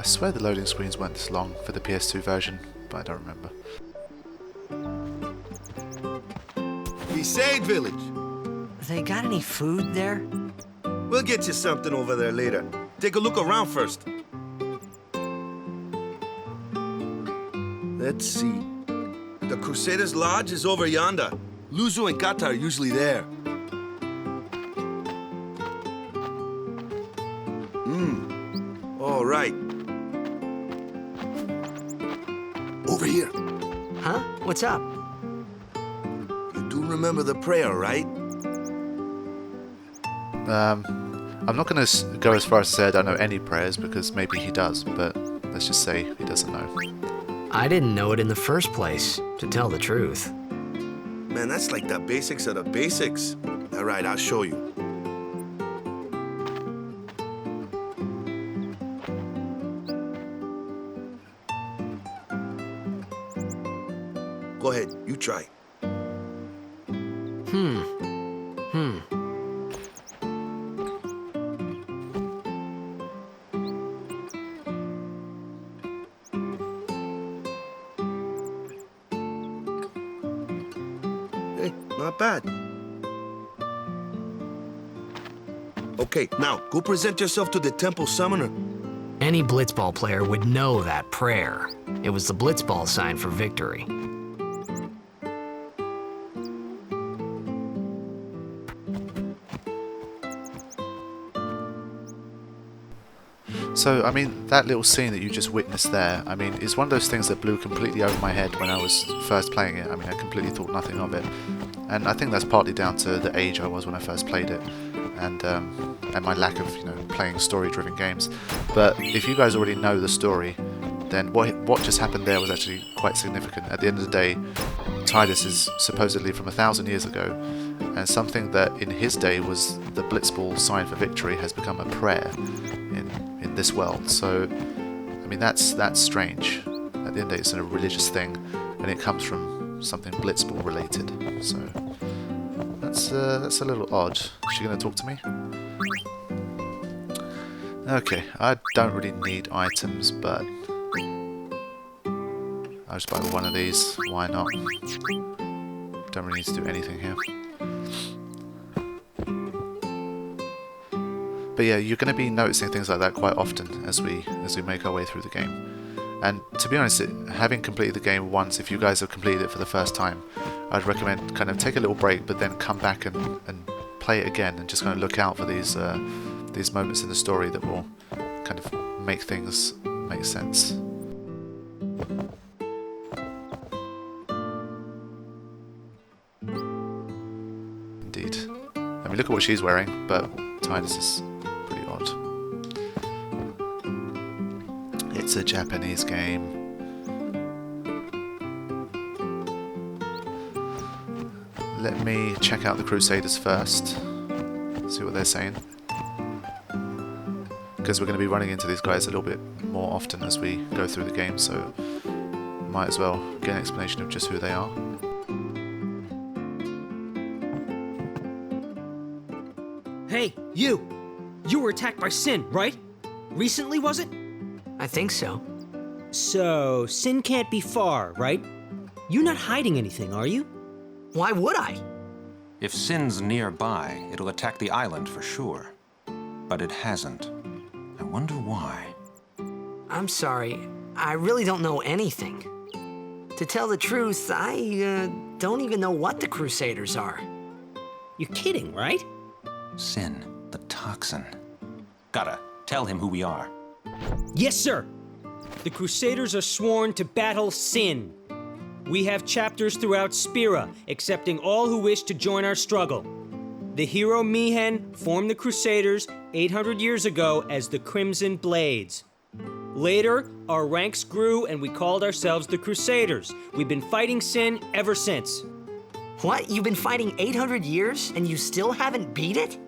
swear the loading screens weren't this long for the PS2 version, but I don't remember. Besaid village. They got any food there? We'll get you something over there later. Take a look around first. Let's see. The Crusaders' lodge is over yonder. Luzu and Kata are usually there. All right. Over here. Huh? What's up? You do remember the prayer, right? I'm not going to go as far as to say I don't know any prayers, because maybe he does, but let's just say he doesn't know. I didn't know it in the first place, to tell the truth. Man, that's like the basics of the basics. All right, I'll show you. Go ahead, you try. Hey, not bad. Okay, now go present yourself to the temple summoner. Any blitzball player would know that prayer. It was the blitzball sign for victory. So, I mean, that little scene that you just witnessed there, I mean, is one of those things that blew completely over my head when I was first playing it. I mean, I completely thought nothing of it. And I think that's partly down to the age I was when I first played it, and my lack of, playing story-driven games. But if you guys already know the story, then what just happened there was actually quite significant. At the end of the day, Tidus is supposedly from 1,000 years ago, and something that in his day was the blitzball sign for victory has become a prayer in this world. So, I mean, that's strange. At the end of the day, it's a religious thing, and it comes from something blitzball related. So that's a little odd. Is she going to talk to me? Okay, I don't really need items, but I'll just buy one of these. Why not? Don't really need to do anything here. But yeah, you're going to be noticing things like that quite often as we make our way through the game. And to be honest, having completed the game once, if you guys have completed it for the first time, I'd recommend kind of take a little break, but then come back and play it again, and just kind of look out for these moments in the story that will kind of make things make sense. Indeed. I mean, look at what she's wearing, but Tidus is pretty odd. It's a Japanese game. Let me check out the Crusaders first, see what they're saying, because we're going to be running into these guys a little bit more often as we go through the game, so might as well get an explanation of just who they are. Hey, you! You were attacked by Sin, right? Recently, was it? I think so. So, Sin can't be far, right? You're not hiding anything, are you? Why would I? If Sin's nearby, it'll attack the island for sure. But it hasn't. I wonder why. I'm sorry. I really don't know anything. To tell the truth, I don't even know what the Crusaders are. You're kidding, right? Sin, the toxin. Gotta tell him who we are. Yes, sir! The Crusaders are sworn to battle Sin. We have chapters throughout Spira, accepting all who wish to join our struggle. The hero Mihen formed the Crusaders 800 years ago as the Crimson Blades. Later, our ranks grew and we called ourselves the Crusaders. We've been fighting Sin ever since. What? You've been fighting 800 years and you still haven't beat it?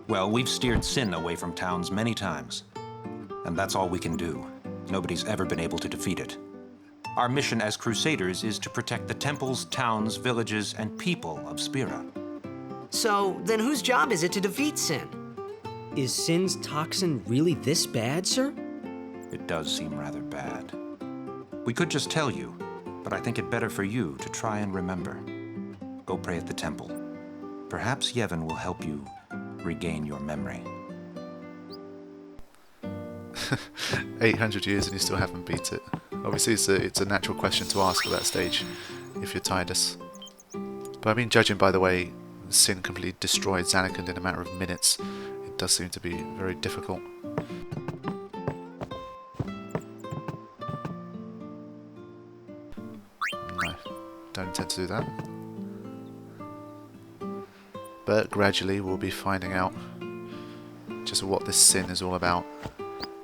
Well, we've steered Sin away from towns many times. And that's all we can do. Nobody's ever been able to defeat it. Our mission as Crusaders is to protect the temples, towns, villages, and people of Spira. So, then whose job is it to defeat Sin? Is Sin's toxin really this bad, sir? It does seem rather bad. We could just tell you, but I think it better for you to try and remember. Go pray at the temple. Perhaps Yevon will help you regain your memory. 800 years and you still haven't beat it. Obviously it's a natural question to ask at that stage, if you're Tidus. But I mean, judging by the way Sin completely destroyed Zanarkand in a matter of minutes, it does seem to be very difficult. No, don't intend to do that. But gradually we'll be finding out just what this Sin is all about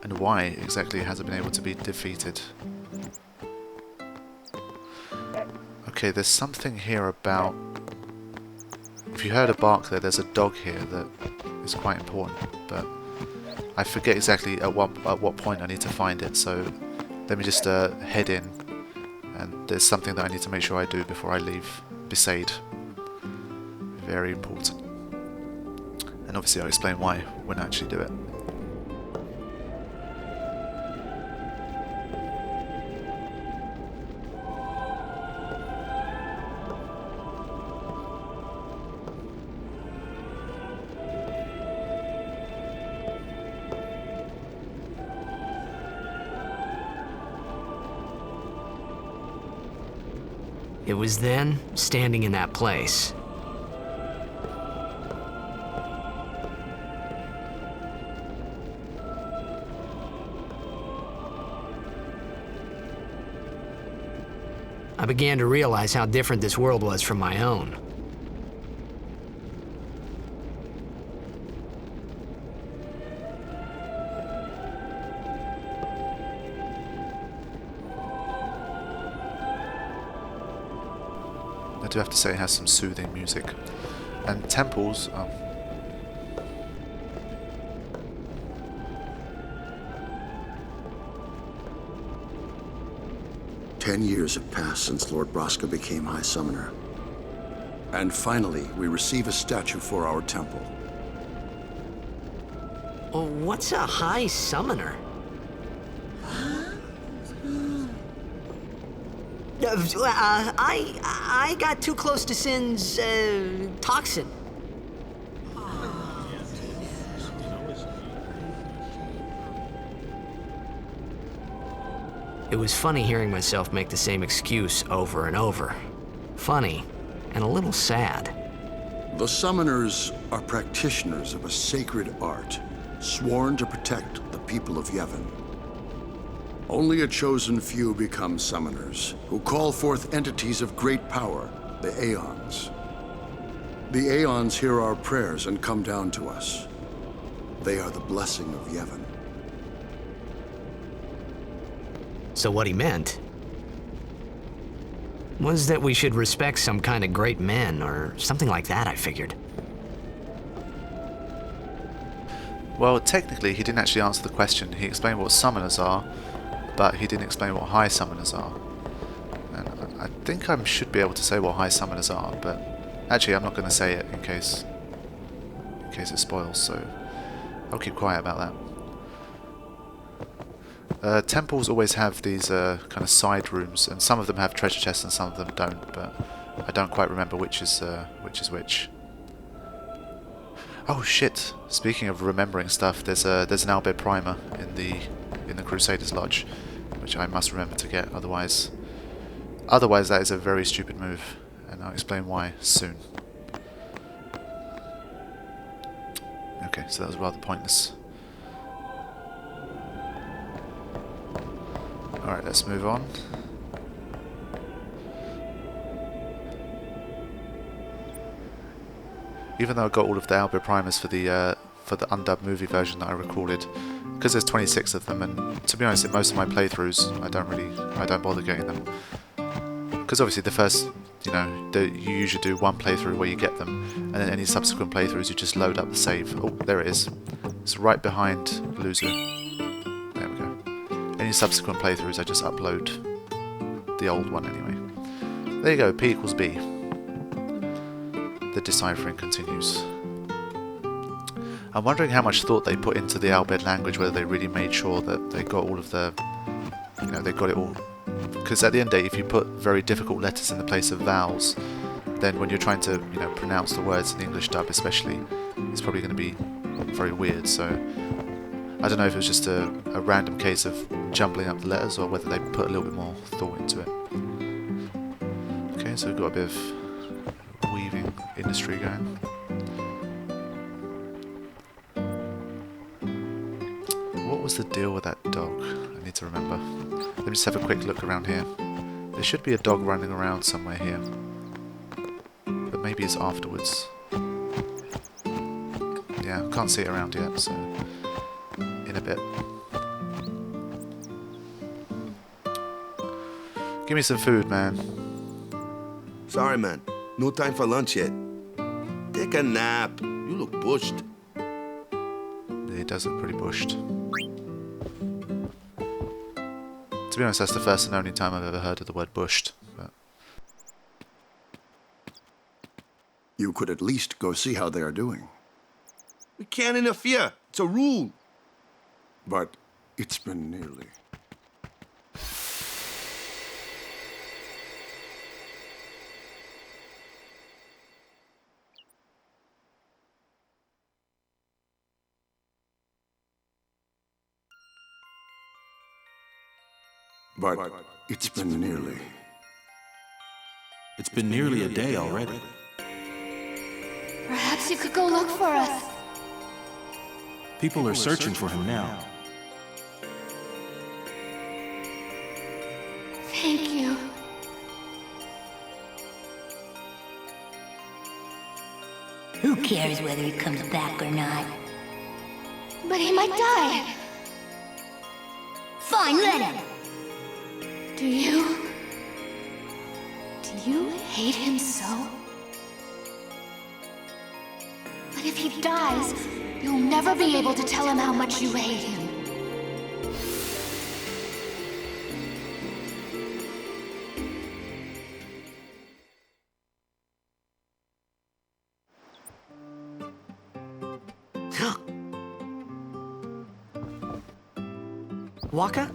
and why exactly it hasn't been able to be defeated. Okay, there's something here about... If you heard a bark there, there's a dog here that is quite important, but I forget exactly at what point I need to find it, so let me just head in, and there's something that I need to make sure I do before I leave Besaid. Very important. And obviously I'll explain why when I actually do it. It was then, standing in that place, I began to realize how different this world was from my own. I do have to say it has some soothing music. And temples... Oh. Ten years have passed since Lord Braska became High Summoner. And finally, we receive a statue for our temple. Oh, what's a High Summoner? I got too close to Sin's toxin. It was funny hearing myself make the same excuse over and over. Funny, and a little sad. The Summoners are practitioners of a sacred art, sworn to protect the people of Yevon. Only a chosen few become Summoners, who call forth entities of great power, the Aeons. The Aeons hear our prayers and come down to us. They are the blessing of Yevon. So what he meant was that we should respect some kind of great men, or something like that, I figured. Well, technically he didn't actually answer the question. He explained what summoners are, but he didn't explain what high summoners are. And I think I should be able to say what high summoners are, but actually I'm not going to say it in case it spoils, so I'll keep quiet about that. Temples always have these kind of side rooms, and some of them have treasure chests and some of them don't, but I don't quite remember which is which. Oh shit! Speaking of remembering stuff, there's an Bhed Primer in the Crusaders Lodge, which I must remember to get. Otherwise that is a very stupid move, and I'll explain why soon. Okay, so that was rather pointless. Alright, let's move on. Even though I got all of the Bhed Primers for the undubbed movie version that I recorded, because there's 26 of them, and to be honest, in most of my playthroughs, I don't bother getting them. Because obviously the first, you usually do one playthrough where you get them, and then any subsequent playthroughs you just load up the save. Oh, there it is. It's right behind Luzu. There we go. Any subsequent playthroughs I just upload the old one anyway. There you go, P equals B. The deciphering continues. I'm wondering how much thought they put into the Bhed language, whether they really made sure that they got all of the, they got it all. Because at the end of the day, if you put very difficult letters in the place of vowels, then when you're trying to, pronounce the words in the English dub especially, it's probably going to be very weird. So I don't know if it was just a random case of jumbling up the letters or whether they put a little bit more thought into it. Okay, so we've got a bit of weaving industry going. What was the deal with that dog? I need to remember. Let me just have a quick look around here. There should be a dog running around somewhere here. But maybe it's afterwards. Yeah, can't see it around yet, so in a bit. Give me some food, man. Sorry, man. No time for lunch yet. Take a nap. You look bushed. Yeah, it does look pretty bushed. To be honest, that's the first and only time I've ever heard of the word bushed. But You could at least go see how they are doing. We can't interfere. It's a rule. But it's been nearly. But it's been nearly. It's been nearly a day already. Perhaps you could go look for us. People are searching for him now. Thank you. Who cares whether he comes back or not? But he might die. Fine, let him. Do you hate him so? But if he dies, you'll never be able to tell him how much you hate him. Waka?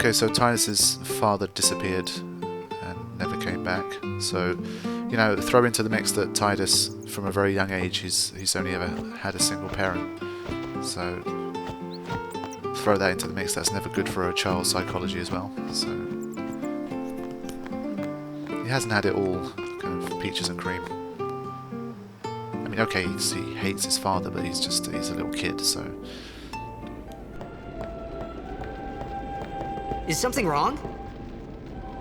okay, so Tidus' father disappeared and never came back. So, throw into the mix that Tidus, from a very young age, he's only ever had a single parent. So, throw that into the mix. That's never good for a child's psychology as well. So, he hasn't had it all kind of peaches and cream. I mean, okay, he hates his father, but he's a little kid, so. Is something wrong?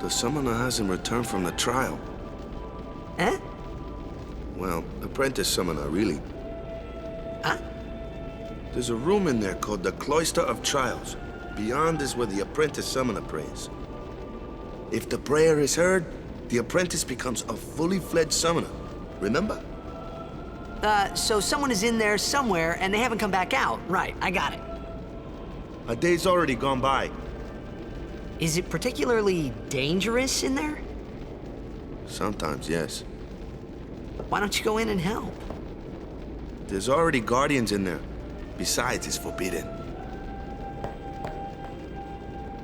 The summoner hasn't returned from the trial. Eh? Well, apprentice summoner, really. Huh? There's a room in there called the Cloister of Trials. Beyond is where the apprentice summoner prays. If the prayer is heard, the apprentice becomes a fully fledged summoner. Remember? So someone is in there somewhere and they haven't come back out. Right, I got it. A day's already gone by. Is it particularly dangerous in there? Sometimes, yes. Why don't you go in and help? There's already guardians in there. Besides, it's forbidden.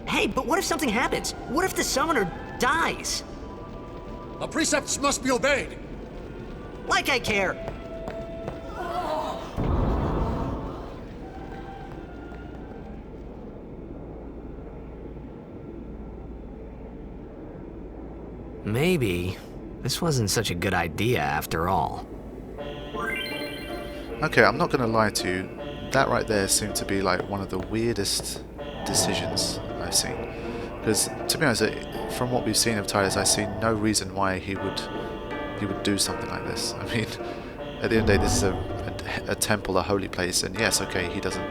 Hey, but what if something happens? What if the summoner dies? The precepts must be obeyed. Like I care. Maybe this wasn't such a good idea after all. Okay, I'm not going to lie to you. That right there seemed to be like one of the weirdest decisions I've seen. Because, to be honest, from what we've seen of Tidus, I see no reason why he would do something like this. I mean, at the end of the day, this is a temple, a holy place, and yes, okay, he doesn't,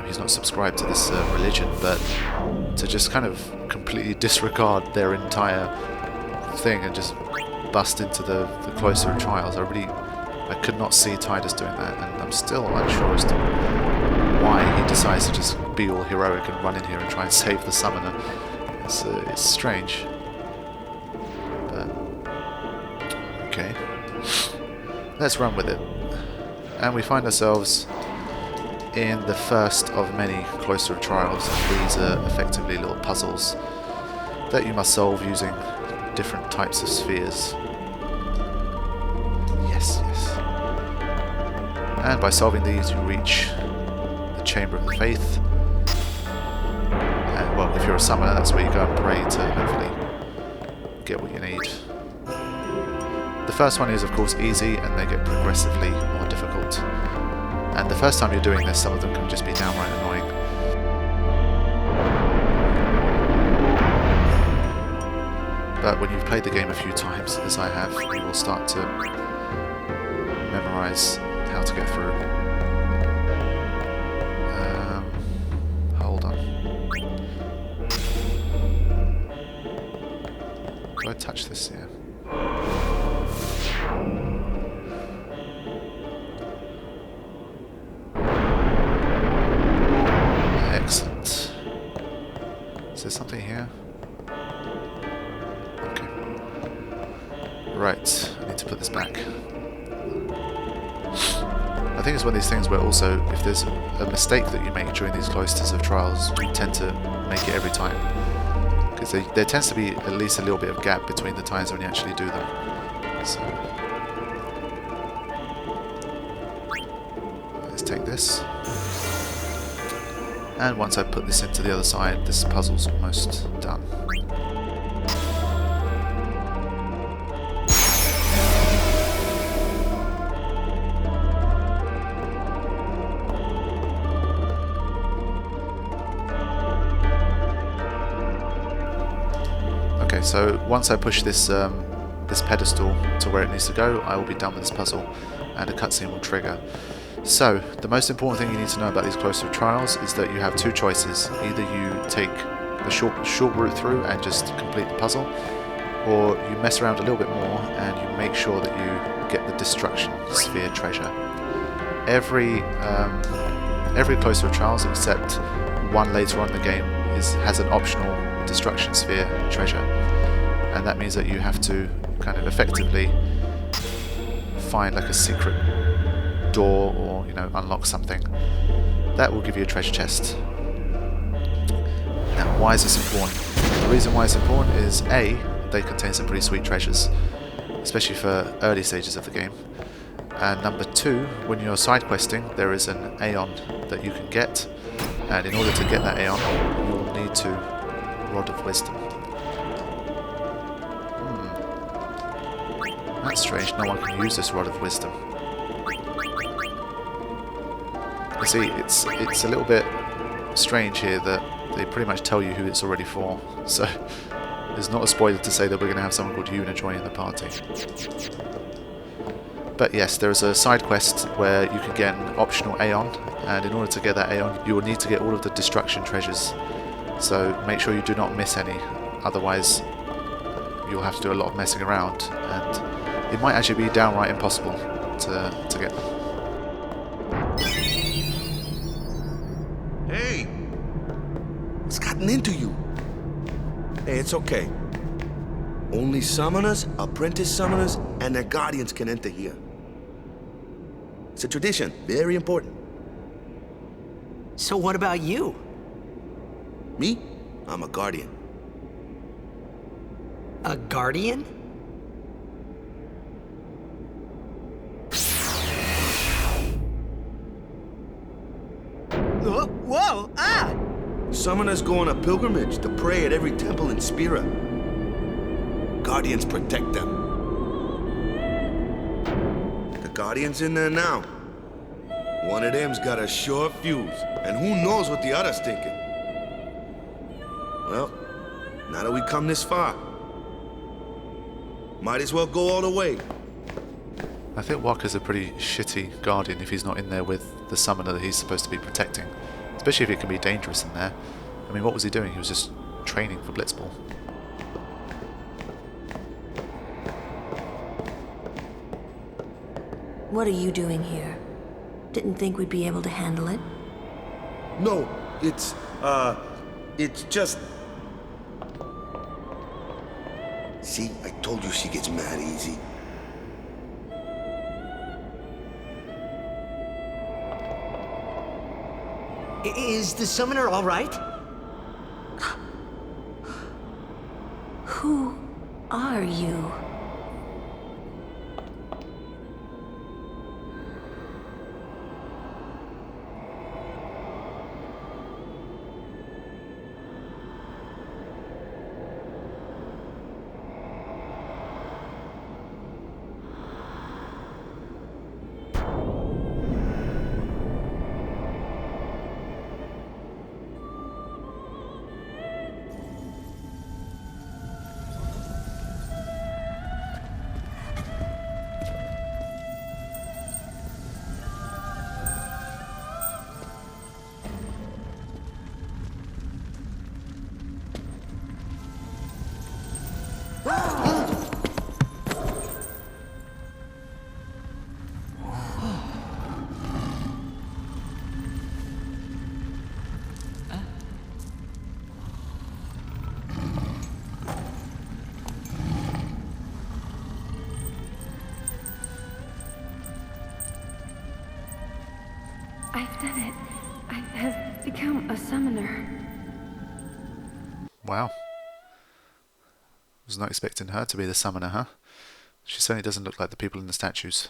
he's not subscribed to this religion, but to just kind of completely disregard their entire thing and just bust into the Cloister of Trials, I could not see Tidus doing that, and I'm still unsure as to why he decides to just be all heroic and run in here and try and save the summoner. It's strange. But okay, let's run with it. And we find ourselves in the first of many Cloister of Trials. These are effectively little puzzles that you must solve using different types of spheres. Yes, yes. And by solving these, you reach the Chamber of the Faith. And, well, if you're a summoner, that's where you go and pray to hopefully get what you need. The first one is, of course, easy, and they get progressively more difficult. And the first time you're doing this, some of them can just be downright annoying. But when you've played the game a few times, as I have, you will start to memorize how to get through. Hold on. Do I touch this here? Excellent. Is there something here? Okay. Right, I need to put this back. I think it's one of these things where also, if there's a mistake that you make during these Cloisters of Trials, you tend to make it every time. Because there tends to be at least a little bit of gap between the times when you actually do them. So, let's take this. And once I put this into the other side, this puzzle's almost done. Okay, so once I push this this pedestal to where it needs to go, I will be done with this puzzle, and a cutscene will trigger. So, the most important thing you need to know about these Cloister of Trials is that you have two choices. Either you take the short route through and just complete the puzzle, or you mess around a little bit more and you make sure that you get the Destruction Sphere treasure. Every Cloister of Trials, except one later on in the game, has an optional Destruction Sphere treasure, and that means that you have to kind of effectively find like a secret door or, you know, unlock something. That will give you a treasure chest. Now, why is this important? The reason why it's important is A, they contain some pretty sweet treasures, especially for early stages of the game. And number two, when you're side questing, there is an Aeon that you can get, and in order to get that Aeon, you will need to Rod of Wisdom. That's strange, no one can use this Rod of Wisdom. You see, it's a little bit strange here that they pretty much tell you who it's already for, so it's not a spoiler to say that we're going to have someone called Yuna joining the party. But yes, there is a side quest where you can get an optional Aeon, and in order to get that Aeon, you will need to get all of the destruction treasures. So make sure you do not miss any, otherwise you'll have to do a lot of messing around, and it might actually be downright impossible to get them. Hey! What's gotten into you? Hey, it's okay. Only summoners, apprentice summoners, and their guardians can enter here. It's a tradition, very important. So what about you? Me? I'm a guardian. A guardian? Whoa! Ah! Summoners go on a pilgrimage to pray at every temple in Spira. Guardians protect them. The Guardian's in there now. One of them's got a short fuse, and who knows what the other's thinking. Well, now that we come this far, might as well go all the way. I think Wakka's a pretty shitty guardian if he's not in there with the summoner that he's supposed to be protecting. Especially if it can be dangerous in there. I mean, what was he doing? He was just training for Blitzball. What are you doing here? Didn't think we'd be able to handle it? No, it's just... See, I told you she gets mad easy. Is the summoner all right? Who are you? I've done it. I have become a summoner. Wow. Was not expecting her to be the summoner, huh? She certainly doesn't look like the people in the statues.